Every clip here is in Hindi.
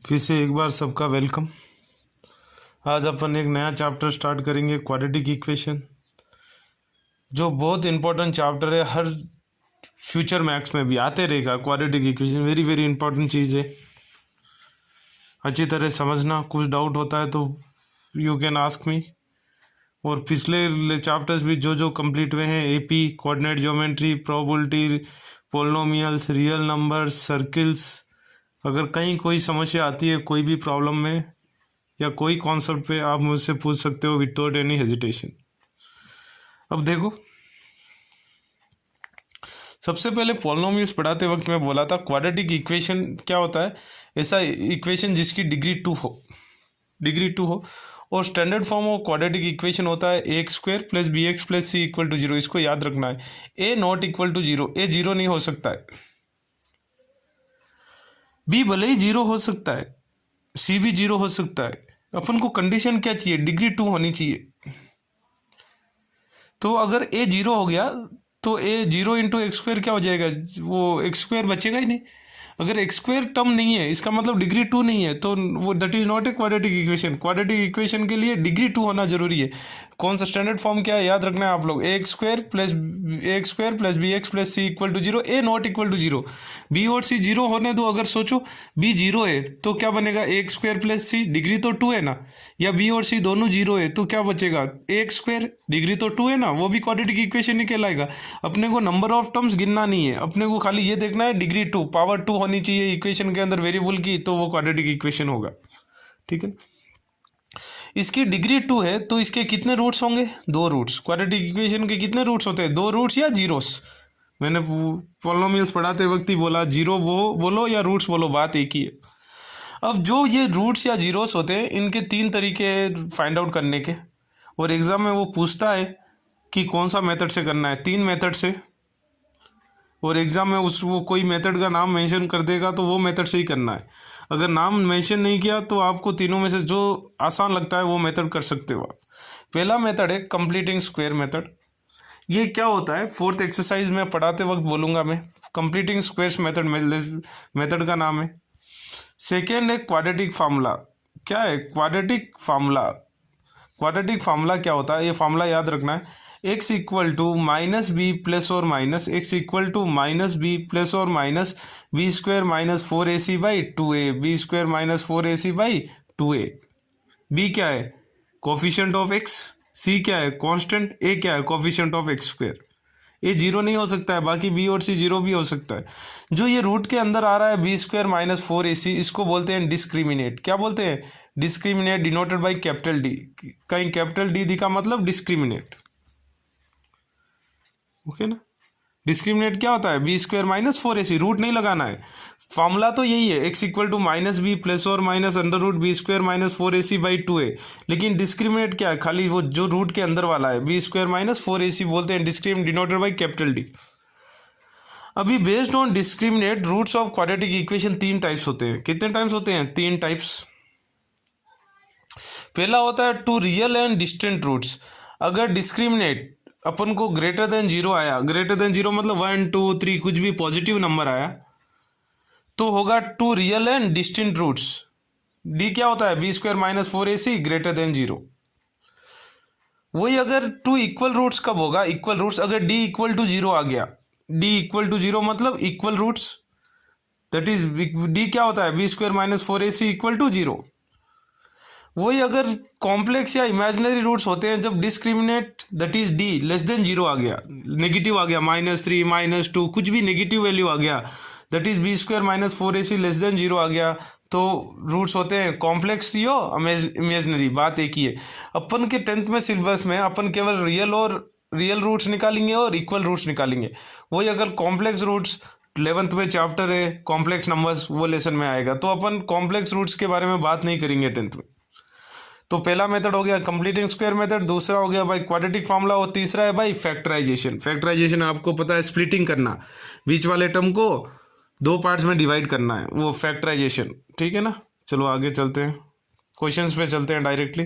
फिर से एक बार सबका वेलकम। आज अपन एक नया चैप्टर स्टार्ट करेंगे, क्वाड्रेटिक इक्वेशन, जो बहुत इंपॉर्टेंट चैप्टर है। हर फ्यूचर मैथ्स में भी आते रहेगा। Quadratic equation very very important चीज़ है, अच्छी तरह समझना। कुछ डाउट होता है तो यू कैन आस्क मी। और पिछले चैप्टर्स भी जो जो कंप्लीट हुए हैं, AP, coordinate geometry, probability, polynomials, real numbers, circles, अगर कहीं कोई समस्या आती है कोई भी प्रॉब्लम में या कोई कॉन्सेप्ट पे, आप मुझसे पूछ सकते हो विदाउट एनी हेजिटेशन। अब देखो, सबसे पहले पॉलिनोमियल्स पढ़ाते वक्त मैं बोला था क्वाड्रेटिक इक्वेशन क्या होता है, ऐसा इक्वेशन जिसकी डिग्री टू हो और standard form of quadratic equation होता है a square plus b x plus c equal to zero. इसको याद रखना है, a not equal to zero. A zero नहीं हो सकता है, बी भले ही जीरो हो सकता है, सी भी जीरो हो सकता है। अपन को कंडीशन क्या चाहिए, डिग्री टू होनी चाहिए। तो अगर ए जीरो हो गया तो ए जीरो इंटू एक्स स्क्वायर क्या हो जाएगा, वो एक्स स्क्वायर बचेगा ही नहीं। अगर एक्स स्क्वायर टर्म नहीं है इसका मतलब डिग्री टू नहीं है, तो वो that is not a quadratic equation. Quadratic equation के लिए डिग्री टू होना जरूरी है। कौन सा स्टैंडर्ड फॉर्म क्या है याद रखना है आप लोग, a square plus b x plus c equal to zero, a not equal to zero. B और सी जीरो होने दो। अगर सोचो बी जीरो है तो क्या बनेगा, ए स्क्वायर प्लस सी, डिग्री तो टू है ना। या बी और सी दोनों जीरो है तो क्या बचेगा, ए स्क्वायर, डिग्री तो टू है ना, वो भी क्वाड्रेटिक इक्वेशन ही कहलाएगा। अपने को नंबर ऑफ टर्म्स गिनना नहीं है, अपने को खाली ये देखना है डिग्री टू, पावर टू होनी चाहिए इक्वेशन के अंदर वेरिएबल की, तो वो क्वाड्रेटिक इक्वेशन होगा। ठीक है, इसकी डिग्री टू है तो इसके कितने रूट्स होंगे, दो रूट्स। क्वाड्रेटिक इक्वेशन के कितने रूट्स होते हैं, दो रूट्स या जीरोस। मैंने पॉलिनोमियल्स पढ़ाते वक्त ही बोला जीरो वो बोलो या रूट्स बोलो, बात एक ही है। अब जो ये रूट्स या जीरोस होते हैं इनके तीन तरीके फाइंड आउट करने के, और एग्जाम में वो पूछता है कि कौन सा मेथड से करना है, तीन मेथड से। और एग्जाम में वो कोई मेथड का नाम मेंशन कर देगा तो वो मेथड से ही करना है। अगर नाम मेंशन नहीं किया तो आपको तीनों में से जो आसान लगता है वो मेथड कर सकते हो आप। पहला मेथड है कंप्लीटिंग स्क्वायर मेथड। ये क्या होता है, फोर्थ एक्सरसाइज में पढ़ाते वक्त बोलूँगा मैं। कंप्लीटिंग स्क्वायर्स मेथड का नाम है। सेकेंड है क्वाड्रेटिक फार्मूला। क्या है क्वाड्रेटिक फार्मूला, क्वाड्रेटिक फार्मूला क्या होता है, ये फार्मूला याद रखना है। x equal to minus b plus और minus x equal to minus b plus और minus b square minus four a c by two a, b square minus four a c by two a. B क्या है, कोफिशिएंट ऑफ x, सी क्या है कांस्टेंट, ए क्या है coefficient of x square. A zero नहीं हो सकता है, बाकी बी और सी जीरो भी हो सकता है। जो ये रूट के अंदर आ रहा है b square minus four a c, इसको बोलते हैं डिस्क्रिमिनेट। क्या बोलते हैं, discriminate, denoted by capital D. कहीं कैपिटल डी दिखा मतलब डिस्क्रिमिनेट। ओके ना, डिस्क्रिमिनेट क्या होता है, b square minus four a c, root नहीं लगाना है। फॉर्मूला तो यही है, x equal to minus b plus और minus under root b square minus four a c by two a. लेकिन डिस्क्रिमिनेट क्या है, खाली वो जो रूट के अंदर वाला है, b square minus four a c बोलते हैं discriminate, denoted by capital D. अभी based on discriminate roots of quadratic equation तीन टाइप्स होते हैं। कितने टाइप्स होते हैं, तीन टाइप्स। पहला होता है two real and distant roots. अगर डिस्क्रिमिनेट अपन को ग्रेटर देन जीरो आया, ग्रेटर देन जीरो मतलब वन टू थ्री कुछ भी पॉजिटिव नंबर आया, तो होगा two real and distinct roots. D क्या होता है, b square minus four a c greater than zero. वही अगर टू इक्वल रूट्स कब होगा, इक्वल रूट्स अगर डी इक्वल टू जीरो आ गया। डी इक्वल टू जीरो मतलब equal roots, that is D क्या होता है, b square minus four a c equal to zero. वही अगर कॉम्प्लेक्स या इमेजिनरी रूट्स होते हैं जब discriminate that is D less than zero आ गया, नेगेटिव आ गया, माइनस थ्री माइनस टू कुछ भी नेगेटिव वैल्यू आ गया, that is b square minus four a c less than zero आ गया, तो रूट्स होते हैं कॉम्प्लेक्स यो इमेजिनरी। बात एक ही है। अपन के 10th में सिलेबस में अपन केवल रियल रूट्स निकालेंगे और इक्वल रूट्स निकालेंगे। वही अगर कॉम्प्लेक्स रूट्स 11th में चैप्टर है कॉम्प्लेक्स नंबर्स, वो लेसन में आएगा, तो अपन कॉम्प्लेक्स रूट्स के बारे में बात नहीं करेंगे 10th में। तो पहला मेथड हो गया कंप्लीटिंग स्क्वायर मेथड, दूसरा हो गया भाई क्वाड्रेटिक फार्मूला, और तीसरा है भाई फैक्टराइजेशन। फैक्टराइजेशन आपको पता है स्प्लिटिंग करना, बीच वाले टर्म को दो पार्ट्स में डिवाइड करना है, वो फैक्टराइजेशन। ठीक है ना, चलो आगे चलते हैं, क्वेश्चंस पे चलते हैं डायरेक्टली।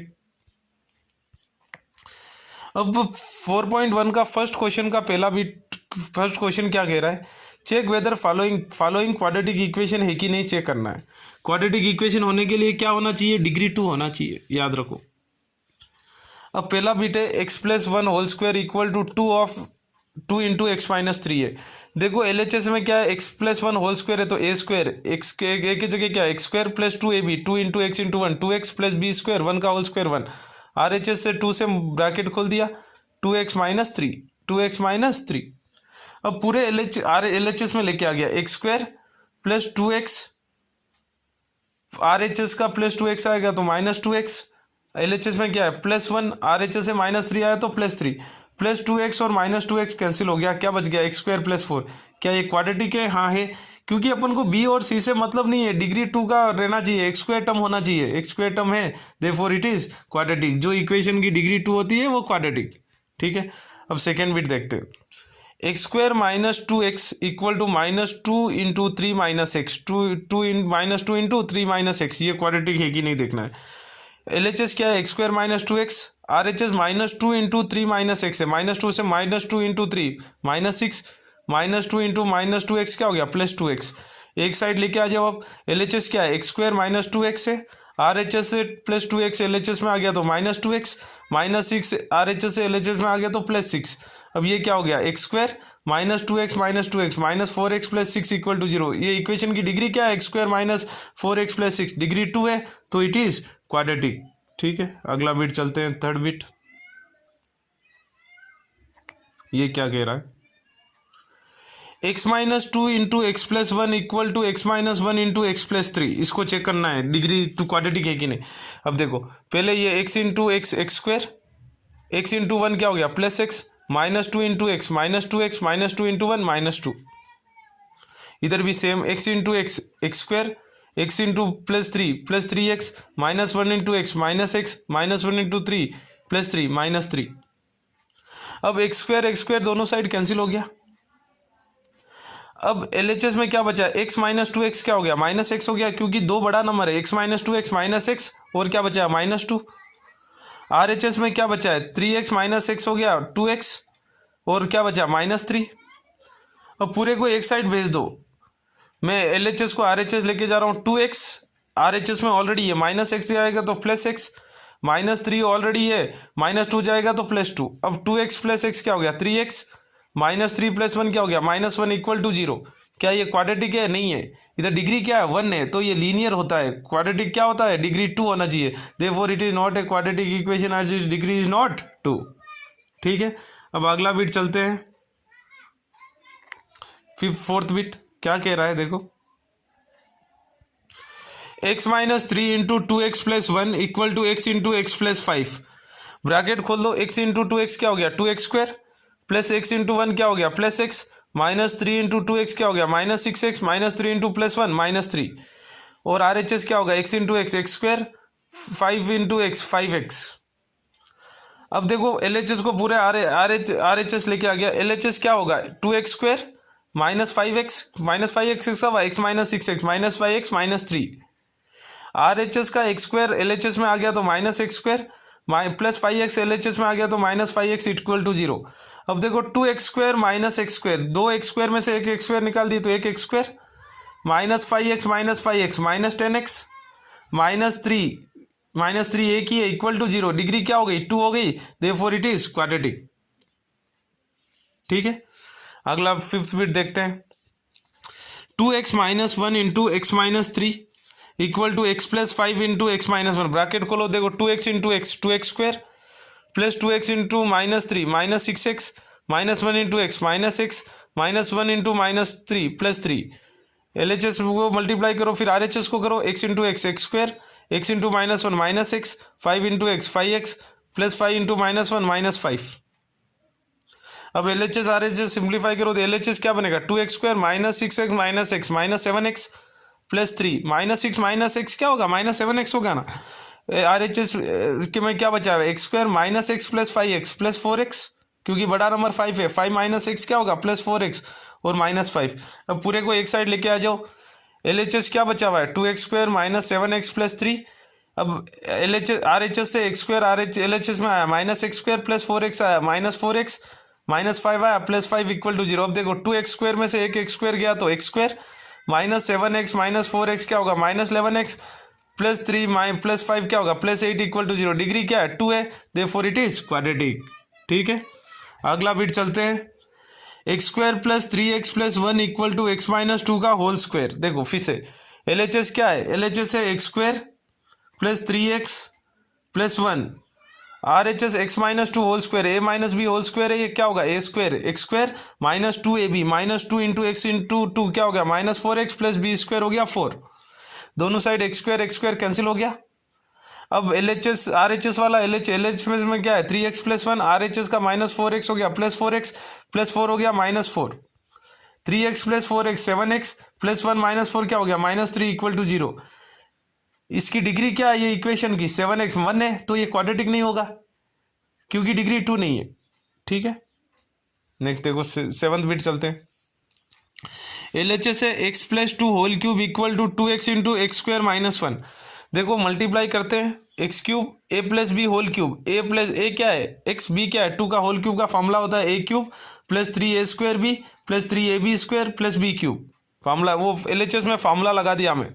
अब 4.1 का फर्स्ट क्वेश्चन क्या कह रहा है, check whether following quadratic equation है कि नहीं चेक करना है। क्वाड्रेटिक इक्वेशन होने के लिए क्या होना चाहिए, डिग्री 2 होना चाहिए, याद रखो। अब पहला बिट है x plus one whole square equal to 2 into x minus 3 है। देखो LHS में क्या है, x plus one whole square है तो ए स्क्वायर, एक्स के ए की जगह क्या है x square plus 2ab, 2 into x into one, 2x plus b square, 1 का होल स्क्वायर 1। RHS से 2 से ब्रैकेट खोल दिया, 2x माइनस 3, 2x माइनस 3। अब पूरे LHS में लेके आ गया x square plus 2x, RHS का प्लस 2x आएगा तो माइनस 2x, LHS में क्या है प्लस 1, RHS से माइनस 3 आया तो प्लस 3, प्लस 2x और माइनस 2x कैंसिल हो गया, क्या बच गया एक्स स्क्वायर प्लस 4। क्या ये क्वाड्रेटिक है, हाँ है, क्योंकि अपन को b और c से मतलब नहीं है, डिग्री 2 का रहना चाहिए, एक्स स्क्वायर टर्म होना चाहिए, एक्स स्क्वायर टर्म है, देयरफॉर इट इज क्वाड्रेटिक। जो इक्वेशन की डिग्री 2 होती है वो क्वाड्रेटिक, ठीक है। अब सेकेंड बिट देखते हैं, x square minus 2x equal to minus 2 into 3 minus x, minus 2 into 3 minus x, ये क्वाड्रेटिक है कि नहीं देखना है। LHS क्या है x square minus 2x, RHS minus 2 into 3 minus x है, माइनस 2 से minus 2 into 3 minus 6, minus 2 into minus 2x क्या हो गया प्लस 2x। एक साइड लेके आ जाओ। अब LHS क्या है एक्स स्क्वायर माइनस 2x है, RHS से प्लस 2x LHS में आ गया तो माइनस 2x, माइनस 6 RHS से LHS में आ गया तो प्लस 6। अब ये क्या हो गया x square minus 2x minus 4x plus 6 equal to 0। ये इक्वेशन की डिग्री क्या है x square minus 4x plus 6, degree 2 है तो इट इज क्वाड्रेटिक, ठीक है। अगला बिट चलते हैं, थर्ड बिट। ये क्या कह रहा है, x minus 2 into x plus 1 equal to x minus 1 into x plus 3। इसको चेक करना है डिग्री 2 क्वाड्रेटिक है कि नहीं। अब देखो पहले ये x into x x square, x into 1 क्या हो गया plus x, minus 2 into x minus 2x, minus 2 into 1 minus 2। इधर भी same x into x x square, x into plus 3x, minus 1 into x minus 1 into 3 plus 3 minus 3। अब एक्स स्क्वायर दोनों साइड कैंसिल हो गया। अब LHS में क्या बचा है एक्स माइनस 2x क्या हो गया माइनस एक्स हो गया, क्योंकि दो बड़ा नंबर है, x minus 2x minus x और क्या बचा है माइनस 2। RHS में क्या बचा है 3x माइनस एक्स हो गया 2x और क्या बचा माइनस 3। अब पूरे को एक साइड भेज दो, मैं LHS को RHS लेके जा रहा हूँ 2x, RHS में ऑलरेडी है माइनस एक्स जाएगा तो प्लस एक्स, माइनस 3 ऑलरेडी है माइनस 2 जाएगा तो प्लस 2। अब 2x प्लस एक्स क्या हो गया 3x, माइनस 3 प्लस 1 क्या हो गया माइनस 1 इक्वल टू 0। क्या ये क्वाड्रेटिक है, नहीं है, इधर डिग्री क्या है 1 है तो ये लीनियर होता है। क्वाड्रेटिक क्या होता है डिग्री 2 होना चाहिए, therefore it is not a quadratic equation as its degree is not 2, ठीक है। अब अगला बिट चलते हैं, फोर्थ बिट क्या कह रहा है देखो, x minus 3 into 2x plus 1 equal to x into x plus 5। Bracket खोल दो, एक्स इंटू 2x क्या हो गया 2x square plus x into 1 क्या हो गया plus x, minus 3 into 2x क्या हो गया minus 6x, minus 3 into plus 1 minus 3 और RHS क्या होगा x into x x square, 5 into x 5x। अब देखो LHS को पूरे RHS लेके आ गया, LHS क्या होगा 2x square minus 5x, minus 5x का x minus 6x minus 5x minus 3। RHS का एक्स स्क्वायर LHS में आ गया तो minus x square, plus 5x LHS में आ गया तो माइनस 5x इक्वल टू 0। अब देखो 2x square minus x square, दो एक्स स्क्वायर में से एक एक्स स्क्वायर निकाल दिए तो एक x square, minus 5x minus 10x minus 3 एक ही है इक्वल टू 0। डिग्री क्या हो गई 2 हो गई, देयरफॉर इट इज क्वाड्रेटिक, ठीक है। अगला फिफ्थ बिट देखते हैं, 2x minus 1 into x minus 3 equal to x plus 5 into x minus 1। Bracket खोलो, देखो 2x into x 2x square plus 2x into minus 3 minus 6x minus 1 into x minus x minus 1 into minus 3 plus 3। LHS को मल्टीप्लाई करो, फिर RHS को करो, x into x x square, x into minus 1 minus x, 5 into x 5x plus 5 into minus 1 minus 5। अब LHS RHS सिंप्लीफाई करो तो LHS क्या बनेगा 2x square minus 6x minus x minus 7x plus 3 minus 6 minus x क्या होगा माइनस 7x होगा ना। RHS के में क्या बचा है x square minus x plus 5x plus 4x, क्योंकि बड़ा नंबर 5 है, 5 माइनस एक्स क्या होगा प्लस 4x और माइनस 5। अब पूरे को एक साइड लेके आ जाओ, LHS क्या बचा हुआ है 2x square minus 7x plus 3। अब RHS से एक्स स्क्वायर LHS में आया minus x square plus 4x आया माइनस 4x -5 आया, +5 इक्वल टू 0। अब देखो 2x² में से एक x² गया तो x² -7x -4x क्या होगा -11x +3 +5 क्या होगा +8 इक्वल टू 0। डिग्री क्या है 2 है, देयरफॉर इट इज क्वाड्रेटिक। ठीक है, अगला बिट चलते हैं। x² + 3x + 1 equal to x - 2 का होल स्क्वायर। देखो फिर से LHS क्या है, LHS है x² + 3x + 1 RHS x - 2 whole square, a - b whole square है, ये क्या होगा a² x² -2ab -2 into x into 2 क्या हो गया -4x + b² हो गया 4। दोनों साइड x² कैंसिल हो गया। अब LHS RHS वाला LHS में क्या है 3x + 1 RHS का -4x हो गया +4x +4 हो गया -4 3x + 4x 7x + 1 -4 क्या हो गया -3 इक्वल टू 0। इसकी डिग्री क्या है ये इक्वेशन की 7x 1 है, तो ये क्वाड्रेटिक नहीं होगा क्योंकि डिग्री 2 नहीं है। ठीक है, नेक्स्ट देखो 7th बिट चलते हैं। LHS है x + 2 whole cube equal to 2x into x² - 1। देखो मल्टीप्लाई करते हैं x³ a + b whole cube, a क्या है x, b क्या है 2 का होल क्यूब का फॉर्मूला होता है a³ + 3a² + 3ab² + b³ formula, वो LHS में फॉर्मूला लगा दिया हमें।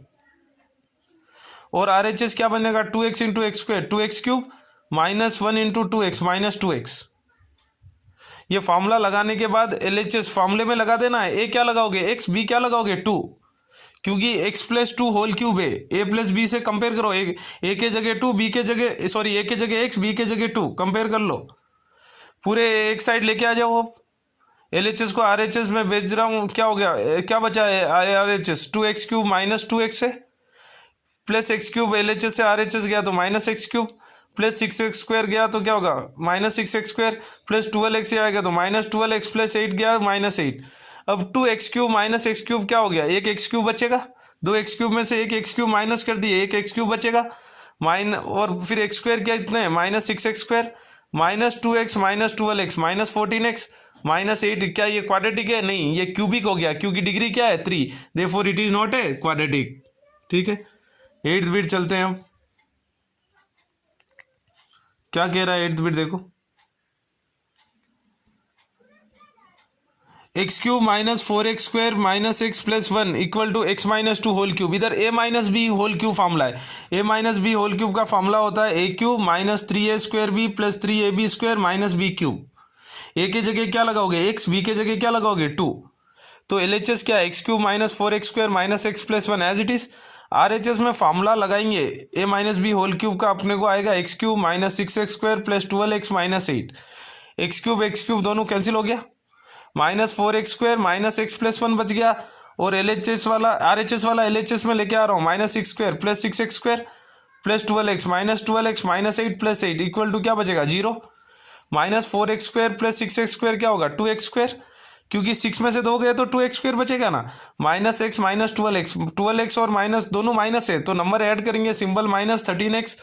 और RHS क्या बनेगा 2x into x², 2x³ -1 into 2x -2x। ये फॉर्मूला लगाने के बाद LHS फॉर्मूले में लगा देना है, a क्या लगाओगे x, b क्या लगाओगे 2, क्योंकि x + 2 होल क्यूब है, a + b से कंपेयर करो, a के जगह 2 b के जगह सॉरी a के जगह x b के जगह 2 कंपेयर कर लो, पूरे एक साइड लेके आ जाओ। अब LHS को RHS में भेज रहा हूँ, क्या हो गया क्या बचा है RHS 2x³ -2x है +x³ LHS से RHS गया तो -x³ +6x² गया तो क्या होगा -6x² +12x आएगा तो -12x +8 गया -8। अब 2x³ -x³ क्या हो गया, एक x³ बचेगा, 2x³ में से एक x³ माइनस कर दिए, एक x³ बचेगा और फिर x² क्या इतने हैं -6x² -2x -12x -14x -8। क्या ये क्वाड्रेटिक है, नहीं ये क्यूबिक हो गया क्योंकि डिग्री क्या है 3, therefore it is not a quadratic. ठीक है, 8th बिट चलते हैं हम, क्या कह रहा है 8th बिट देखो x³ -4x² -x + 1 equal to x - 2 whole cube. इधर a - b whole cube formula है, a - b होल क्यूब का फॉर्मूला होता है a³ -3a² + 3ab² - b³। a के जगह क्या लगाओगे x, b के जगह क्या लगाओगे 2, तो LHS क्या है x³ -4x² -x + 1 as it is. RHS में फॉर्मूला लगाएंगे a - b होल क्यूब का अपने को आएगा x³ -6x² + 12x -8, x³ दोनों कैंसिल हो गया, -4x² -x + 1 बच गया, और RHS वाला LHS में लेके आ रहा हूँ -6² + 6x² + 12x -12x -8 + 8 equal to क्या बचेगा 0। -4x² + 6x² क्या होगा 2x², क्योंकि 6 में से 2 गए तो 2x² बचेगा ना, -x -12x और माइनस दोनों माइनस है तो नंबर ऐड करेंगे सिंबल -13x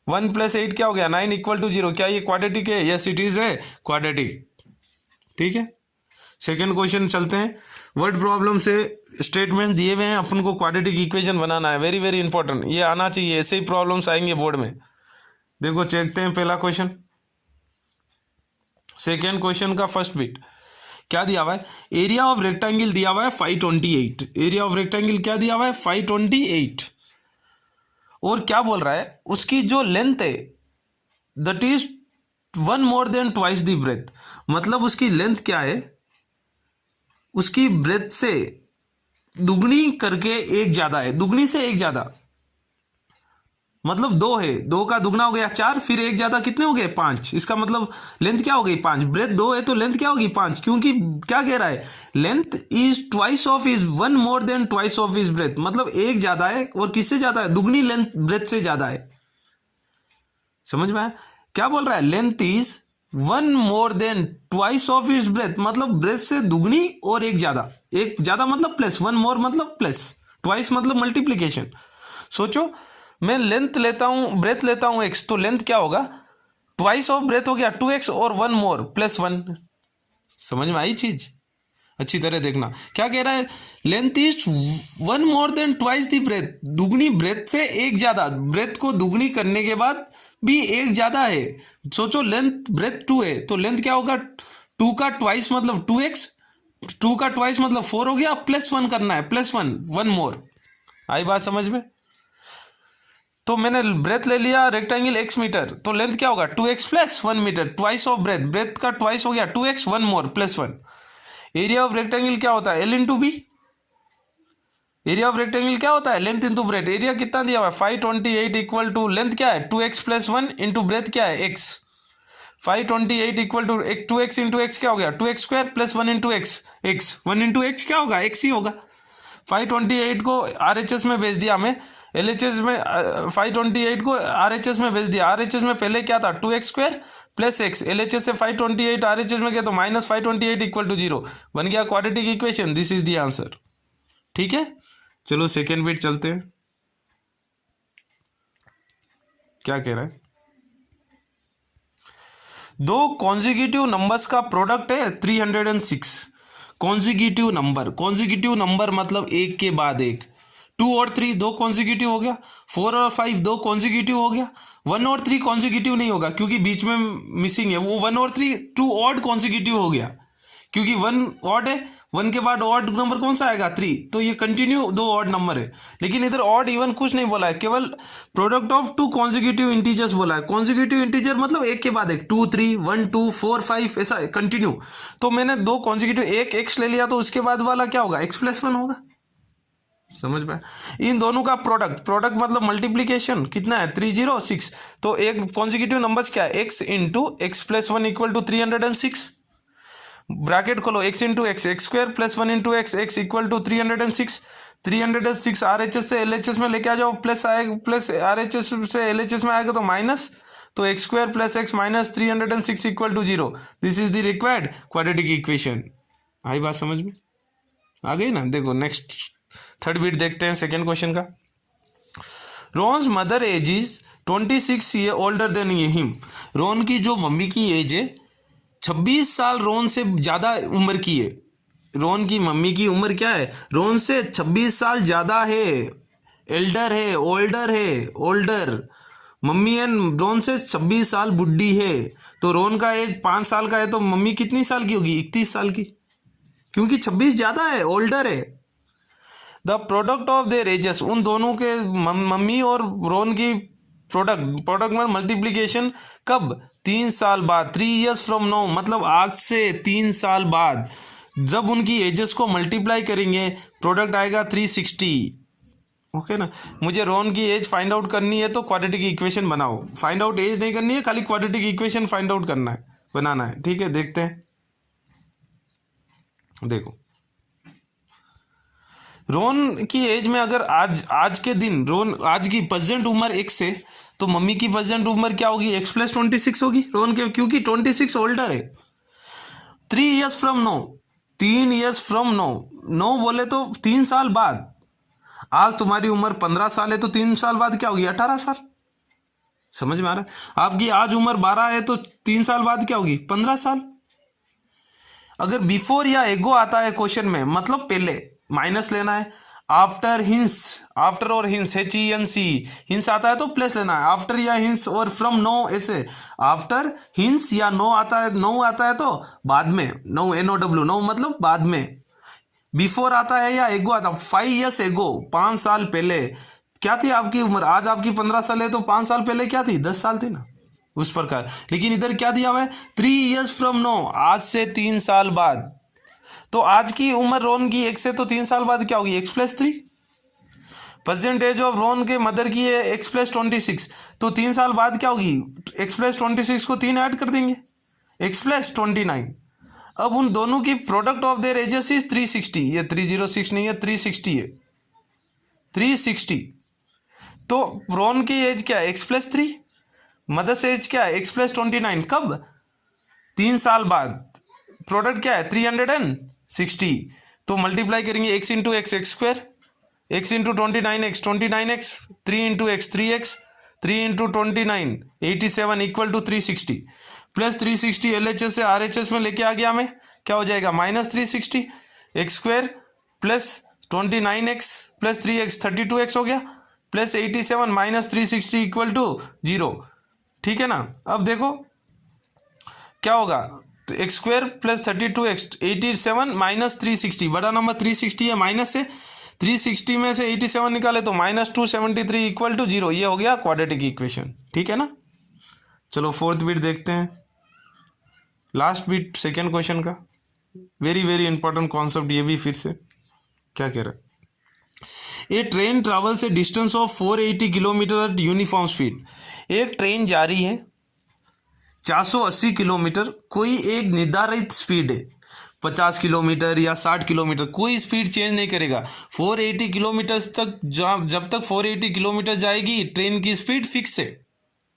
1 + 8 क्या हो गया 9 इक्वल टू 0। क्या ये क्वाड्रेटिक है, यस इट इज है क्वाड्रेटिक। ठीक है, सेकेंड क्वेश्चन चलते हैं। वर्ड प्रॉब्लम से स्टेटमेंट दिए हुए हैं, अपन को क्वाड्रेटिक इक्वेशन बनाना है, वेरी वेरी इंपॉर्टेंट, ये आना चाहिए, ऐसे ही प्रॉब्लम्स आएंगे बोर्ड में। देखो चेकते हैं पहला क्वेश्चन, सेकेंड क्वेश्चन का फर्स्ट बिट क्या दिया हुआ है, एरिया ऑफ रेक्टेंगल दिया हुआ है 528, एरिया ऑफ रेक्टेंगल क्या दिया हुआ है 528, और क्या बोल रहा है उसकी जो लेंथ है that is 1 more than twice the breadth, मतलब उसकी लेंथ क्या है उसकी ब्रेथ से दुगनी करके एक ज्यादा है, दुगनी से एक ज्यादा मतलब 2 है, 2 का दुगना हो गया 4, फिर एक ज्यादा कितने हो गए 5, इसका मतलब लेंथ क्या हो गई 5, ब्रेथ 2 है तो लेंथ क्या होगी 5, क्योंकि क्या कह रहा है length is twice of is 1 more than twice of is breadth, मतलब एक ज्यादा है और किससे ज्यादा है दुगनी लेंथ ब्रेथ से ज्यादा है। समझ में आया क्या बोल रहा है, length is 1 more than twice of is breadth, मतलब ब्रेथ से दुगनी और एक ज्यादा मतलब प्लस, 1 मोर मतलब प्लस, ट्वाइस मतलब मल्टीप्लीकेशन। सोचो मैं लेंथ लेता हूं ब्रेथ लेता हूं x, तो लेंथ क्या होगा ट्वाइस ऑफ ब्रेथ हो गया 2x और 1 मोर +1। समझ में आई चीज, अच्छी तरह देखना क्या कह रहा है, length is 1 more than twice the breadth, दुगनी ब्रेथ से एक ज्यादा, ब्रेथ को दुगनी करने के बाद भी एक ज्यादा है। सोचो लेंथ ब्रेथ 2 है तो लेंथ क्या होगा 2 का ट्वाइस मतलब 2x, 2 का ट्वाइस मतलब 4 हो गया, +1 करना है, +1 मोर। आई बात समझ में? तो मैंने ब्रेथ ले लिया रेक्टेंगल x मीटर, तो लेंथ क्या होगा 2x + 1 metre, twice of breadth, breadth का ट्वाइस हो गया 2x, 1 more +1। Area of rectangle क्या होता है, L × B। Area of rectangle क्या होता है, लेंथ इंटू ब्रेथ। एरिया कितना दिया हुआ है 528 इक्वल टू लेंथ क्या है 2x + 1 इंटू ब्रेथ क्या है x। 528 equal to 2x into x क्या हो गया 2x² + 1 into x, 1 into x क्या होगा x ही होगा। 528 को RHS में भेज दिया हमें, LHS में 528 को RHS में भेज दिया। RHS में पहले क्या था 2x² + x, LHS से 528 RHS में क्या तो -528 इक्वल टू 0 बन गया quadratic equation. This is the answer. ठीक है, चलो सेकेंड बिट चलते हैं। क्या कह रहा है, दो कॉन्जिक्यूटिव नंबर्स का प्रोडक्ट है 306। कॉन्जिक्यूटिव नंबर मतलब एक के बाद एक। 2 और 3 दो कॉन्जिक्यूटिव हो गया, 4 और 5 दो कॉन्जिक्यूटिव हो गया। 1 और 3 कॉन्जिक्यूटिव नहीं होगा क्योंकि बीच में मिसिंग है, वो 1 और 3 2 ऑड कॉन्जिक्यूटिव हो गया क्योंकि 1 ऑड है, 1 के बाद ऑड नंबर कौन सा आएगा 3, तो ये कंटिन्यू दो ऑड नंबर है। लेकिन इधर ऑड इवन कुछ नहीं बोला है, केवल प्रोडक्ट ऑफ 2 कॉन्जिक्यूटिव इंटीजर्स बोला है। कॉन्जिक्यूटिव इंटीजर मतलब एक के बाद एक, 2 3 1 2 4 5 ऐसा कंटिन्यू। तो मैंने दो कॉन्जिक्यूटिव एक एक्स ले लिया, तो उसके बाद वाला क्या होगा x + 1 होगा। समझ में? इन दोनों का प्रोडक्ट मतलब मल्टीप्लीकेशन कितना है 306। तो एक कॉन्जिक्यूटिव नंबर्स क्या है x × x + 1 equal to 306। Bracket खोलो, x × x, x² + 1 × x, x equal to 306। 306 RHS से LHS में लेके आ जाओ, प्लस आएगा, प्लस RHS से LHS में आएगा तो माइनस, तो x² + x -306 equal to 0। This is the required quadratic equation. आई बात समझ में? आ गई ना? देखो नेक्स्ट थर्ड बिट देखते हैं सेकेंड क्वेश्चन का। Ron's mother age is 26 year older than him. Ron की जो मम्मी की एज है 26 साल रोन से ज्यादा उम्र की है। रोन की मम्मी की उम्र क्या है, रोन से 26 साल ज्यादा है, एल्डर है, ओल्डर है, ओल्डर। मम्मी एंड रोन से 26 साल बुढ़ी है, तो रोन का एज 5 साल का है, तो मम्मी कितनी साल की होगी 31 साल की, क्योंकि 26 ज्यादा है, ओल्डर है। The product of their edges, उन दोनों के मम्मी और रोन की प्रोडक्ट में मल्टीप्लीकेशन कब 3 साल बाद, 3 years फ्रॉम नाउ, मतलब आज से 3 साल बाद जब उनकी एजेस को मल्टीप्लाई करेंगे प्रोडक्ट आएगा 360। ओके ना? मुझे रोन की एज फाइंड आउट करनी है तो क्वाड्रेटिक इक्वेशन बनाओ। फाइंड आउट एज नहीं करनी है, खाली क्वाड्रेटिक इक्वेशन फाइंड आउट करना है, बनाना है। ठीक है, देखते हैं। देखो रोन की एज में अगर आज के दिन रोन आज की प्रेजेंट उम्र x है, तो मम्मी की प्रेजेंट उम्र क्या होगी x + 26 होगी रोन के, क्योंकि 26 ओल्डर है। 3 years from now, 3 years from now, नो बोले तो 3 साल बाद। आज तुम्हारी उम्र 15 साल है, तो 3 साल बाद क्या होगी 18 साल। समझ में आ रहा है? आपकी आज उम्र 12 है, तो 3 साल बाद क्या होगी 15 साल। अगर बिफोर या एगो आता है क्वेश्चन में, मतलब पहले माइनस लेना है। आफ्टर हिंस, आफ्टर और हिंस HENC, हिंस आता है तो प्लस लेना है। आफ्टर या हिंस और फ्रॉम नो, ऐसे आफ्टर हिंस या नो आता है, नो आता है तो बाद में, नो NOW, नो मतलब बाद में। बिफोर आता है या एगो आता है, 5 years एगो, 5 साल पहले क्या थी आपकी उम्र। आज आपकी 15 साल है, तो 5 साल पहले क्या थी 10 साल थी ना, उस प्रकार। लेकिन इधर क्या दिया हुआ है 3 years फ्रॉम नो, आज से 3 साल बाद। तो आज की उम्र रोन की x से, तो 3 साल बाद क्या होगी x + 3। परसेंटेज ऑफ रोन के मदर की है x + 26, तो 3 साल बाद क्या होगी x + 26 को 3 ऐड कर देंगे x + 29। अब उन दोनों की product of their edges is 360, ये 306 नहीं है 360 है, 360। तो रोन की एज क्या है x + 3, मदर्स एज क्या है x + 29, कब 3 साल बाद। प्रोडक्ट क्या है 360, तो मल्टीप्लाई करेंगे x × x, x², x × 29x, 29x, 3 × x, 3x, 3 × 29, 87 equal to 360, plus 360 LHS से RHS में लेके आ गया हमें, क्या हो जाएगा -360, x² plus 29x plus 3x 32x हो गया, प्लस 87 -360 इक्वल टू 0। ठीक है ना? अब देखो क्या होगा, तो x square plus 32x 87 minus 360, बड़ा नंबर 360 है, माइनस से 360 में से 87 निकाले तो माइनस 273 इक्वल टू 0। ये हो गया क्वाड्रेटिक इक्वेशन, ठीक है ना। चलो फोर्थ बिट देखते हैं, लास्ट बिट सेकेंड क्वेश्चन का, वेरी वेरी इंपॉर्टेंट कॉन्सेप्ट ये भी। फिर से क्या कह रहा है, a train travels a distance of 480 kilometre at uniform speed. एक ट्रेन जा रही है 480 किलोमीटर, कोई एक निर्धारित स्पीड है 50 किलोमीटर या 60 किलोमीटर, कोई स्पीड चेंज नहीं करेगा 480 किलोमीटर तक। जब तक 480 किलोमीटर जाएगी ट्रेन की स्पीड फिक्स है।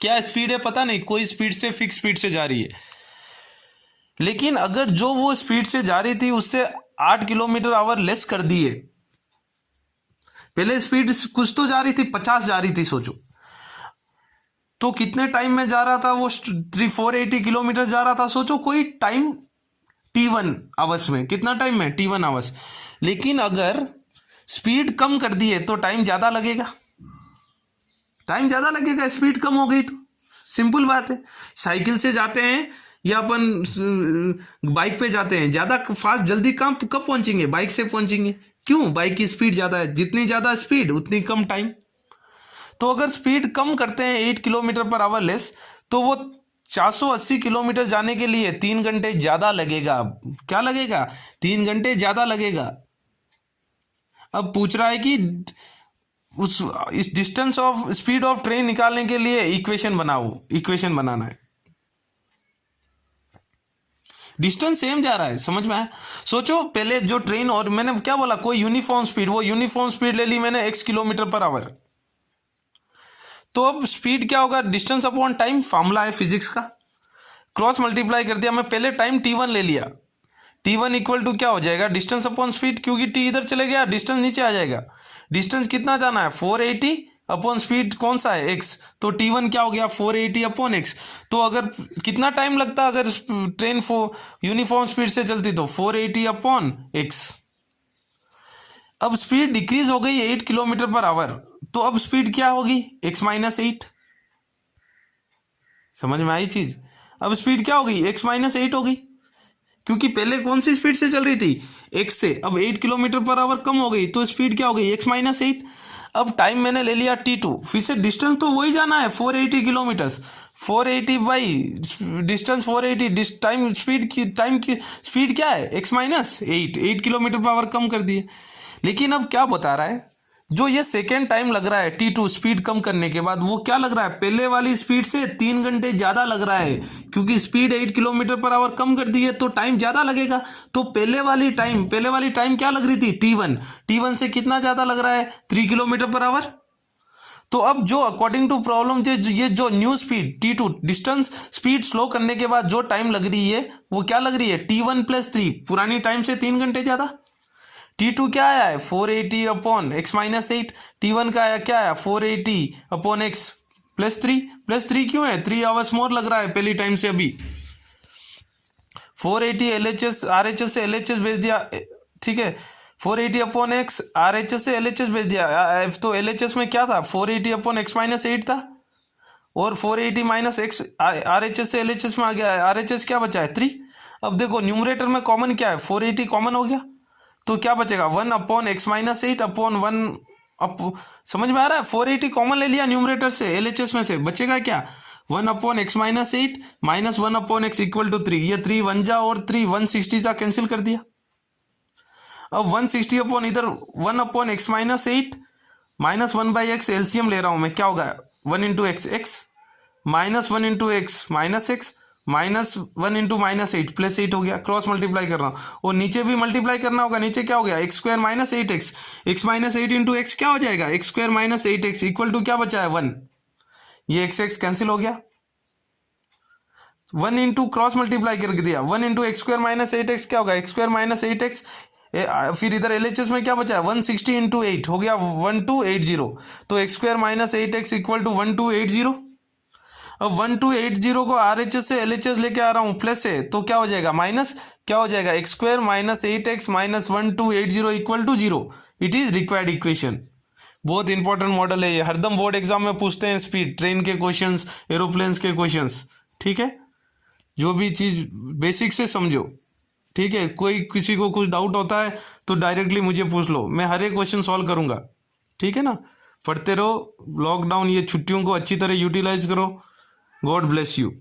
क्या स्पीड है पता नहीं, कोई स्पीड से फिक्स स्पीड से जा रही है। लेकिन अगर जो वो स्पीड से जा रही थी उससे 8 किलोमीटर आवर लेस कर दिए, पहले स्पीड कुछ तो जा रही थी 50 जा रही थी सोचो, तो कितने टाइम में जा रहा था वो 480 किलोमीटर जा रहा था सोचो, कोई टाइम T1 आवर्स में, कितना टाइम में T1 आवर्स। लेकिन अगर स्पीड कम कर दिए तो टाइम ज्यादा लगेगा, टाइम ज्यादा लगेगा, स्पीड कम हो गई तो सिंपल बात है। साइकिल से जाते हैं या अपन बाइक पे जाते हैं, ज्यादा फास्ट जल्दी कब पहुंचेंगे, बाइक से पहुंचेंगे। क्यों, बाइक की स्पीड ज्यादा है, जितनी ज्यादा स्पीड उतनी कम टाइम। तो अगर स्पीड कम करते हैं 8 किलोमीटर पर आवर लेस, तो वो 480 किलोमीटर जाने के लिए 3 घंटे ज्यादा लगेगा। क्या लगेगा, 3 घंटे ज्यादा लगेगा। अब पूछ रहा है कि इस distance of speed of train निकालने के लिए इक्वेशन बनाओ, इक्वेशन बनाना है। डिस्टेंस सेम जा रहा है, समझ में आया। सोचो पहले जो ट्रेन, और मैंने क्या बोला, कोई यूनिफॉर्म स्पीड, वो यूनिफॉर्म स्पीड ले ली मैंने x किलोमीटर पर आवर। तो अब स्पीड क्या होगा, डिस्टेंस अपॉन टाइम, फॉर्मूला है फिजिक्स का, क्रॉस मल्टीप्लाई कर दिया। मैं पहले टाइम T1 ले लिया, T1 इक्वल टू क्या हो जाएगा, डिस्टेंस अपॉन स्पीड, क्योंकि T इधर चले गया डिस्टेंस नीचे आ जाएगा। डिस्टेंस कितना जाना है 480 अपॉन स्पीड कौन सा है x, तो T1 क्या हो गया 480 अपॉन x। तो अगर कितना टाइम लगता अगर ट्रेन यूनिफॉर्म स्पीड से चलती तो 480 अपॉन x। अब स्पीड डिक्रीज हो गई 8 किलोमीटर पर आवर, तो अब स्पीड क्या होगी x माइनस 8। समझ में आई चीज। अब स्पीड क्या होगी x माइनस 8 होगी, क्योंकि पहले कौन सी स्पीड से चल रही थी x से, अब 8 किलोमीटर पर आवर कम हो गई तो स्पीड क्या हो गई x माइनस 8। अब टाइम मैंने ले लिया T2, फिर से डिस्टेंस तो वही जाना है 480 किलोमीटर, 480 बाई डिस्टेंस 480, टाइम की स्पीड क्या है x minus 8 kilometre per hour कम कर दिए। लेकिन अब क्या बता रहा है, जो ये सेकेंड टाइम लग रहा है T2 स्पीड कम करने के बाद, वो क्या लग रहा है, पहले वाली स्पीड से 3 घंटे ज्यादा लग रहा है, क्योंकि स्पीड 8 किलोमीटर पर आवर कम कर दी है तो टाइम ज्यादा लगेगा। तो पहले वाली टाइम क्या लग रही थी T1 से कितना ज्यादा लग रहा है 3 किलोमीटर पर आवर। तो अब जो अकॉर्डिंग टू प्रॉब्लम ये जो new speed T2 distance speed slow करने के बाद जो टाइम लग रही है वो क्या लग रही है T1 प्लस 3, पुरानी टाइम से 3 घंटे ज्यादा। T2 क्या आया है 480 अपॉन x माइनस 8, T1 का आया क्या आया 480 अपॉन x प्लस 3 क्यों है, 3 आवर्स मोर लग रहा है पहली टाइम से। अभी 480 LHS RHS से LHS भेज दिया, ठीक है, 480 अपॉन x RHS से LHS भेज दिया। तो LHS में क्या था 480 अपॉन x माइनस 8 था, और 480 माइनस x RHS से LHS में आ गया है, RHS क्या बचा है 3। अब देखो न्यूमरेटर में कॉमन क्या है 480 कॉमन हो गया, तो क्या बचेगा 1 अपॉन x माइनस 8 अपॉन 1 समझ में आ रहा है, 480 कॉमन ले लिया न्यूमरेटर से, LHS में से बचेगा क्या 1 upon x minus 8 minus 1 upon x equal to 3। ये 3 1 जा और 3 160 जा कैंसिल कर दिया। अब 160 अपॉन इधर 1 upon x minus 8 minus 1 by x, LCM ले रहा हूं मैं, क्या होगा 1 into x minus 1 into x minus x minus 1 into minus 8 plus 8 हो गया। क्रॉस मल्टीप्लाई कर रहा हूँ, और नीचे भी मल्टीप्लाई करना होगा, नीचे क्या हो गया x square minus 8x, x minus 8 into x क्या हो जाएगा x square minus 8x equal to क्या बचा है 1, ये x कैंसिल हो गया। 1 इंटू क्रॉस मल्टीप्लाई करके दिया 1 into x square minus 8x क्या होगा एक्स स्क्वायर माइनस 8x, फिर इधर LHS में क्या बचा है 160 इंटू 8 हो गया 1280, तो x square minus 8x equal to 1280। अब 1280 को RHS से LHS लेके आ रहा हूँ प्लस से, तो क्या हो जाएगा माइनस, क्या हो जाएगा x square minus 8x minus 1280 equal to 0। It is required equation. बहुत इंपॉर्टेंट मॉडल है ये, हरदम बोर्ड एग्जाम में पूछते हैं स्पीड, ट्रेन के क्वेश्चंस, एरोप्लेन्स के क्वेश्चंस, ठीक है। जो भी चीज़ बेसिक से समझो, ठीक है। कोई किसी को कुछ डाउट होता है तो डायरेक्टली मुझे पूछ लो, मैं हर एक क्वेश्चन सॉल्व करूँगा, ठीक है ना। पढ़ते रहो, लॉकडाउन ये छुट्टियों को अच्छी तरह यूटिलाइज करो। God bless you.